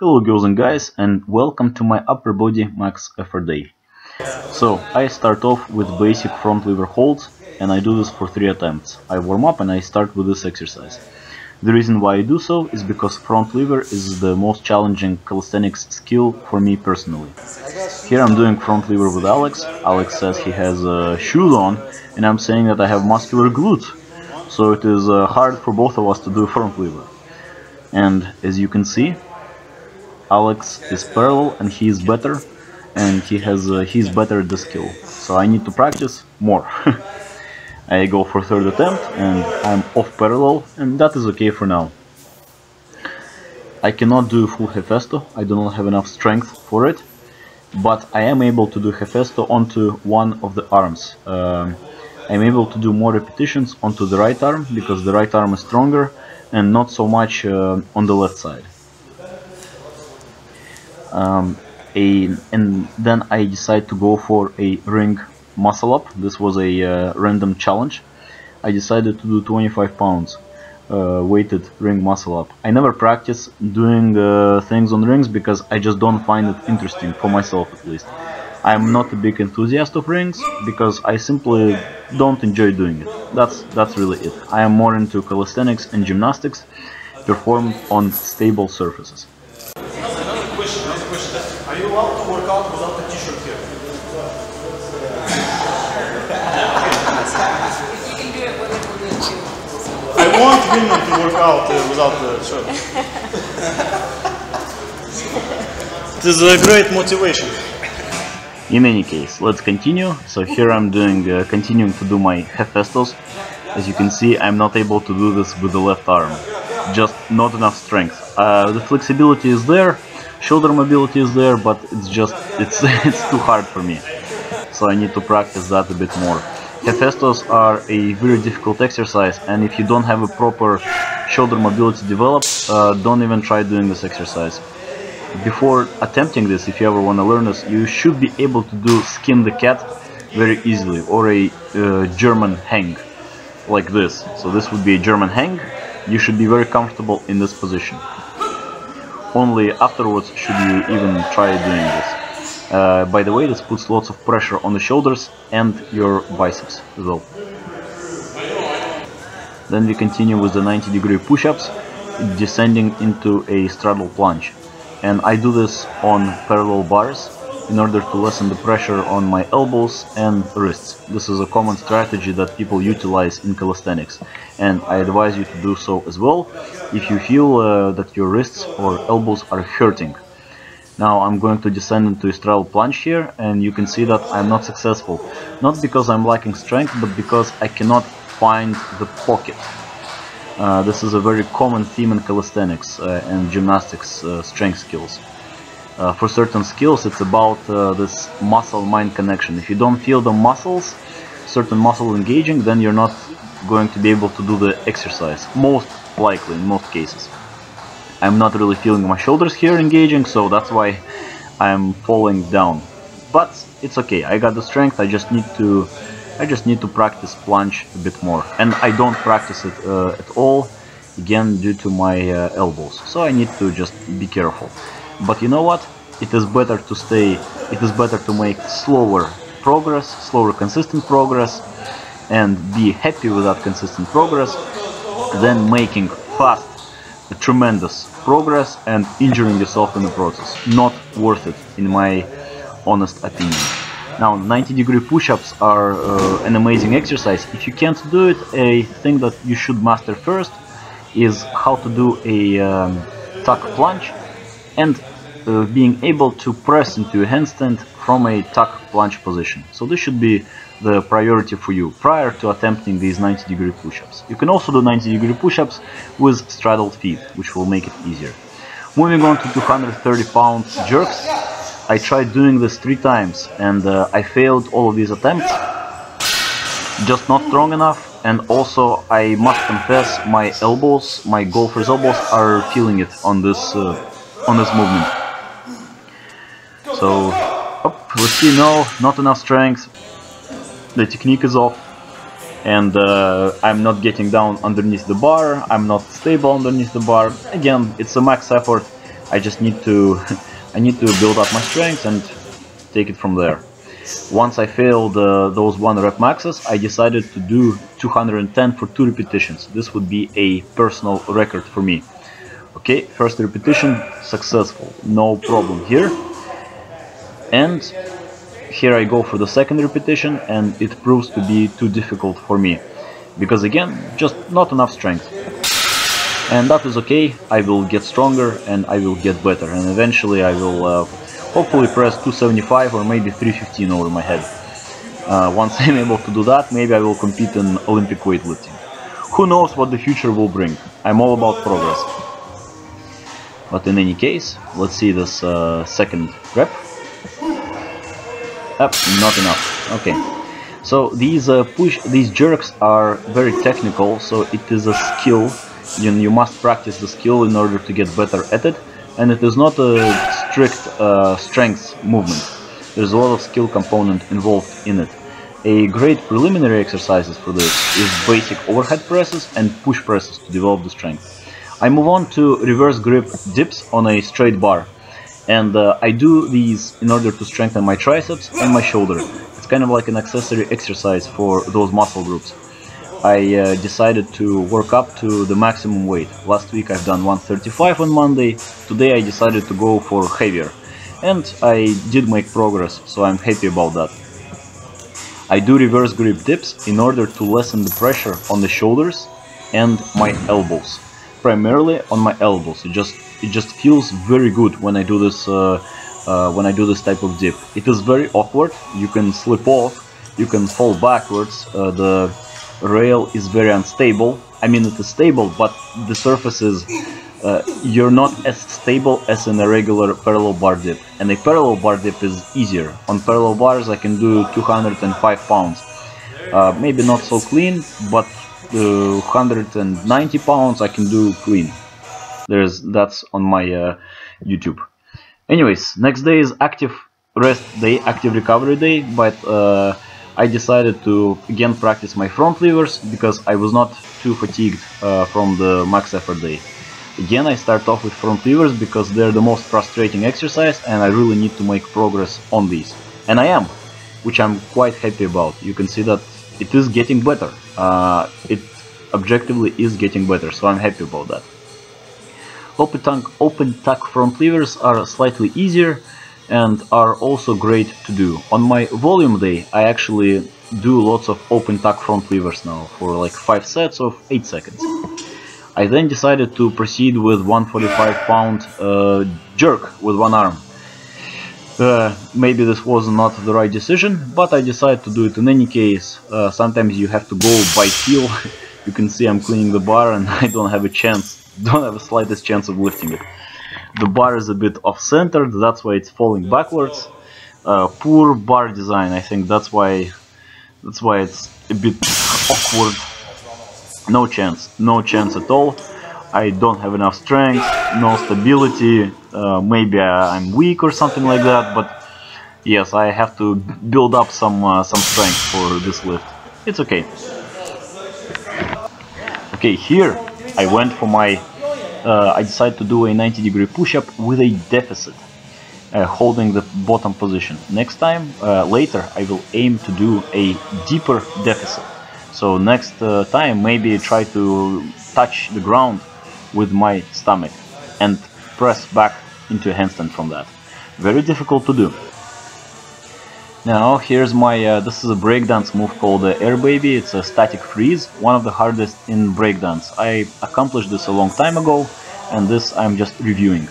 Hello girls and guys, and welcome to my upper body max effort day. So I start off with basic front lever holds, and I do this for 3 attempts. I warm up and I start with this exercise. The reason why I do so is because front lever is the most challenging calisthenics skill for me personally. Here I'm doing front lever with Alex. Alex says he has shoes on, and I'm saying that I have muscular glutes. So it is hard for both of us to do front lever. And as you can see, Alex is parallel and he is better, and he's better at the skill. So I need to practice more. I go for third attempt and I'm off parallel, and that is okay for now. I cannot do full Hefesto, I do not have enough strength for it, but I am able to do Hefesto onto one of the arms. I'm able to do more repetitions onto the right arm because the right arm is stronger, and not so much on the left side. And then I decide to go for a ring muscle up. This was a random challenge. I decided to do 25 pounds weighted ring muscle up. I never practice doing things on rings because I just don't find it interesting, for myself at least. I'm not a big enthusiast of rings because I simply don't enjoy doing it. That's really it. I am more into calisthenics and gymnastics performed on stable surfaces. Another question. Are you allowed to work out without a t-shirt here? If you can do it, women will do it too. I want women to work out without the shirt. It is a great motivation. In any case, let's continue. So here I'm doing, continuing to do my Hefestos. As you can see, I'm not able to do this with the left arm. Just not enough strength. The flexibility is there, shoulder mobility is there, but it's too hard for me. So I need to practice that a bit more. Hefestos are a very difficult exercise, and if you don't have a proper shoulder mobility developed, don't even try doing this exercise. Before attempting this, if you ever want to learn this, you should be able to do skin the cat very easily, or a German hang, like this. So this would be a German hang. You should be very comfortable in this position. Only afterwards should you even try doing this. By the way, this puts lots of pressure on the shoulders and your biceps as well. Then we continue with the 90-degree push-ups, descending into a straddle plunge. And I do this on parallel bars in order to lessen the pressure on my elbows and wrists. This is a common strategy that people utilize in calisthenics, and I advise you to do so as well if you feel that your wrists or elbows are hurting. Now I'm going to descend into a straddle plunge here, and you can see that I'm not successful. Not because I'm lacking strength, but because I cannot find the pocket. This is a very common theme in calisthenics and gymnastics strength skills. For certain skills, it's about this muscle-mind connection. If you don't feel the muscles, certain muscle engaging, then you're not going to be able to do the exercise. Most likely, in most cases. I'm not really feeling my shoulders here engaging, so that's why I'm falling down. But it's okay. I got the strength. I just need to practice plunge a bit more, and I don't practice it at all, again due to my elbows. So I need to just be careful. But you know what? It is better to make slower progress, slower consistent progress, and be happy with that consistent progress than making fast, tremendous progress and injuring yourself in the process. Not worth it, in my honest opinion. Now, 90-degree push-ups are an amazing exercise. If you can't do it, a thing that you should master first is how to do a tuck plunge and being able to press into a handstand from a tuck plunge position. So this should be the priority for you prior to attempting these 90-degree push-ups. You can also do 90-degree push-ups with straddled feet, which will make it easier. Moving on to 230-pound jerks. I tried doing this 3 times, and I failed all of these attempts. Just not strong enough, and also I must confess my elbows, my golfer's elbows, are feeling it on this movement. So, let's see. No, not enough strength. The technique is off, and I'm not getting down underneath the bar. I'm not stable underneath the bar. Again, it's a max effort. I just need to I need to build up my strength and take it from there. Once I failed those 1 rep maxes, I decided to do 210 for 2 repetitions. This would be a personal record for me. Okay, first repetition successful, no problem here. And here I go for the second repetition, and it proves to be too difficult for me, because again, just not enough strength. And that is okay, I will get stronger and I will get better, and eventually I will hopefully press 275 or maybe 315 over my head. Once I'm able to do that, maybe I will compete in Olympic weightlifting. Who knows what the future will bring. I'm all about progress. But in any case, let's see this second rep. Not enough. Okay. So these jerks are very technical, so it is a skill. You must practice the skill in order to get better at it, and it is not a strict strength movement. There's a lot of skill component involved in it. A great preliminary exercises for this is basic overhead presses and push presses to develop the strength. I move on to reverse grip dips on a straight bar, and I do these in order to strengthen my triceps and my shoulder. It's kind of like an accessory exercise for those muscle groups. I decided to work up to the maximum weight. Last week I've done 135 on Monday, today I decided to go for heavier. And I did make progress, so I'm happy about that. I do reverse grip dips in order to lessen the pressure on the shoulders and my elbows. Primarily on my elbows. It just feels very good when I do this type of dip. It is very awkward. You can slip off, you can fall backwards. The rail is very unstable. I mean, it is stable, but the surface is you're not as stable as in a regular parallel bar dip. And a parallel bar dip is easier. On parallel bars I can do 205 pounds. Maybe not so clean, but 190 pounds I can do clean. That's on my YouTube. Anyways, next day is active rest day, active recovery day, but I decided to again practice my front levers because I was not too fatigued from the max effort day. Again, I start off with front levers because they're the most frustrating exercise and I really need to make progress on these. And I am, which I'm quite happy about. You can see that it is getting better. It objectively is getting better, so I'm happy about that. Open tuck front levers are slightly easier and are also great to do. On my volume day, I actually do lots of open tuck front levers now for like 5 sets of 8 seconds. I then decided to proceed with 145-pound jerk with one arm. Maybe this was not the right decision, but I decided to do it in any case. Sometimes you have to go by feel. You can see I'm cleaning the bar and I don't have the slightest chance of lifting it. The bar is a bit off-centered, that's why it's falling backwards. Poor bar design, I think that's why it's a bit awkward. No chance at all. I don't have enough strength, no stability, maybe I'm weak or something like that, but yes, I have to build up some strength for this lift. It's okay. Okay, here I went for my I decided to do a 90-degree push-up with a deficit, holding the bottom position. Next time, later, I will aim to do a deeper deficit. So next time, maybe try to touch the ground with my stomach and press back into a handstand from that. Very difficult to do. Now here's my, this is a breakdance move called Air Baby. It's a static freeze, one of the hardest in breakdance. I accomplished this a long time ago, and this I'm just reviewing.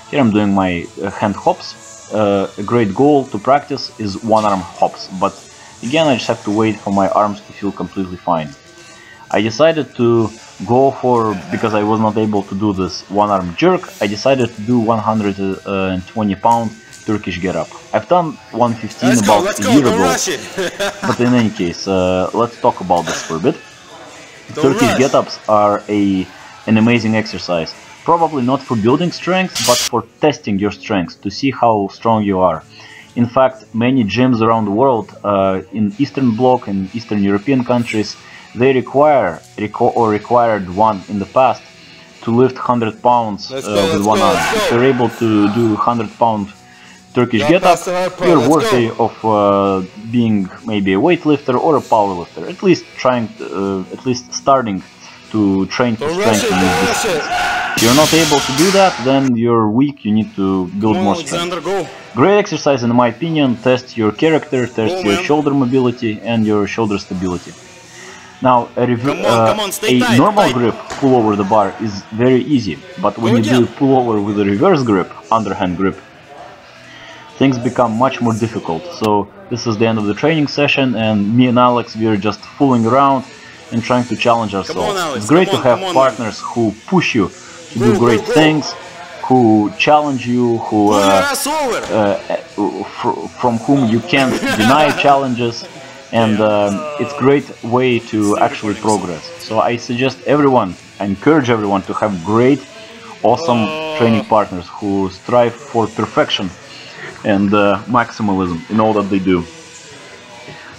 Here I'm doing my hand hops. A great goal to practice is one-arm hops, but again I just have to wait for my arms to feel completely fine. I decided to go for, because I was not able to do this one-arm jerk, I decided to do 120-pound Turkish get-up. I've done 115 about a year ago, but in any case, let's talk about this for a bit. Turkish get-ups are an amazing exercise. Probably not for building strength, but for testing your strength, to see how strong you are. In fact, many gyms around the world, in Eastern Bloc and Eastern European countries, they required one in the past to lift 100 pounds with one arm. If you're able to do 100-pound Turkish get-up, you're worthy of being maybe a weightlifter or a powerlifter. At least starting to train for strength in this distance. If you're not able to do that, then you're weak. You need to build more strength. Great exercise, in my opinion. Test your character, test your shoulder mobility and your shoulder stability. Now, a normal grip pull over the bar is very easy, but when you do pull over with a reverse grip, underhand grip, things become much more difficult. So this is the end of the training session, and me and Alex, we are just fooling around and trying to challenge ourselves. It's great to have partners who push you to do great things, who challenge you, who from whom you can't deny challenges. And it's a great way to actually progress. So I suggest everyone, I encourage everyone to have great, awesome training partners who strive for perfection and maximalism in all that they do.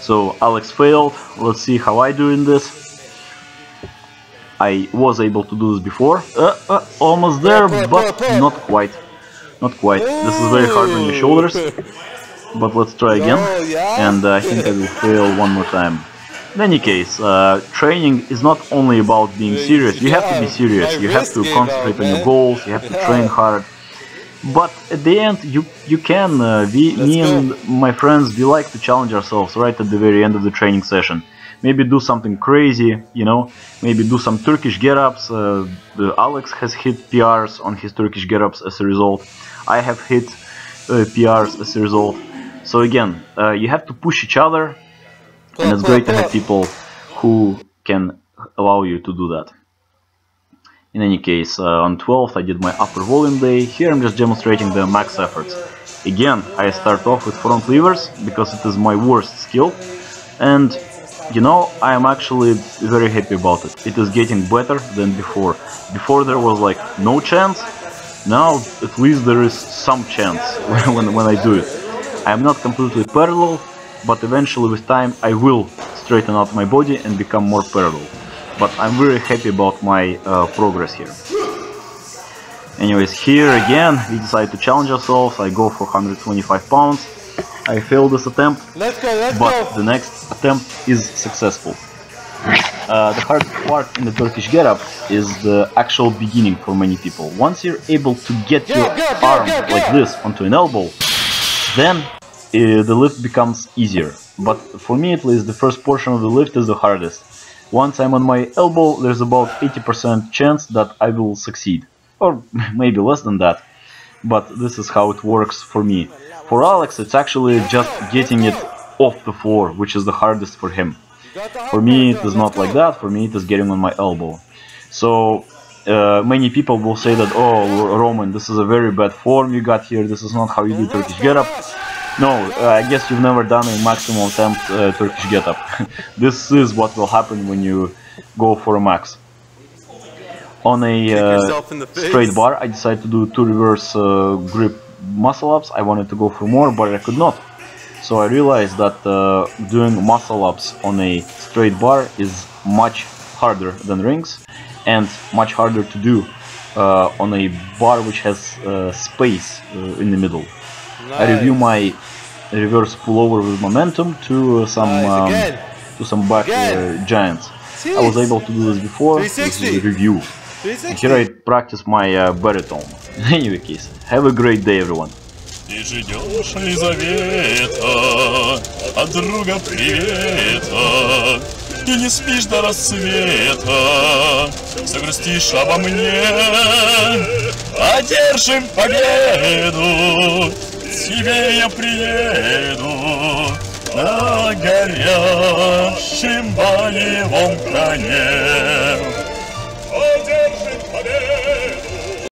So Alex failed. Let's see how I do in this. I was able to do this before. Almost there, but not quite. Not quite. This is very hard on your shoulders. But let's try again, and I think I will fail one more time. In any case, training is not only about being serious. You have to be serious, you have to concentrate on your goals, you have to train hard. But at the end, you can, me and my friends, we like to challenge ourselves right at the very end of the training session. Maybe do something crazy, you know, maybe do some Turkish get-ups. Alex has hit PRs on his Turkish get-ups as a result. I have hit PRs as a result. So again, you have to push each other, and it's great to have people who can allow you to do that. In any case, on 12th I did my upper volume day. Here I'm just demonstrating the max efforts. Again, I start off with front levers because it is my worst skill, and you know, I am actually very happy about it. It is getting better than before. Before there was like no chance. Now at least there is some chance when I do it. I am not completely parallel, but eventually with time I will straighten out my body and become more parallel. But I'm very happy about my progress here. Anyways, here again we decide to challenge ourselves. I go for 125 pounds. I failed this attempt, but the next attempt is successful. The hard part in the Turkish get-up is the actual beginning for many people. Once you're able to get your arm like this onto an elbow, then the lift becomes easier. But for me at least, the first portion of the lift is the hardest. Once I'm on my elbow, there's about 80% chance that I will succeed. Or maybe less than that. But this is how it works for me. For Alex, it's actually just getting it off the floor, which is the hardest for him. For me, it is not like that. For me, it is getting on my elbow. So many people will say that, oh, Roman, this is a very bad form you got here. This is not how you do Turkish get-up. No, I guess you've never done a maximum attempt Turkish get-up. This is what will happen when you go for a max. On a straight bar, I decided to do 2 reverse grip muscle-ups. I wanted to go for more, but I could not. So I realized that doing muscle-ups on a straight bar is much harder than rings, and much harder to do on a bar which has space in the middle. Nice. I review my reverse pullover with momentum to some back giants. I was able to do this before. This is a review. And here I practice my baritone. In any case, have a great day, everyone. Ты ждешь Лизавета от друга привета, и не спишь до рассвета, загрустишь обо мне, одержим победу, к тебе я приеду на горячем боевом коне.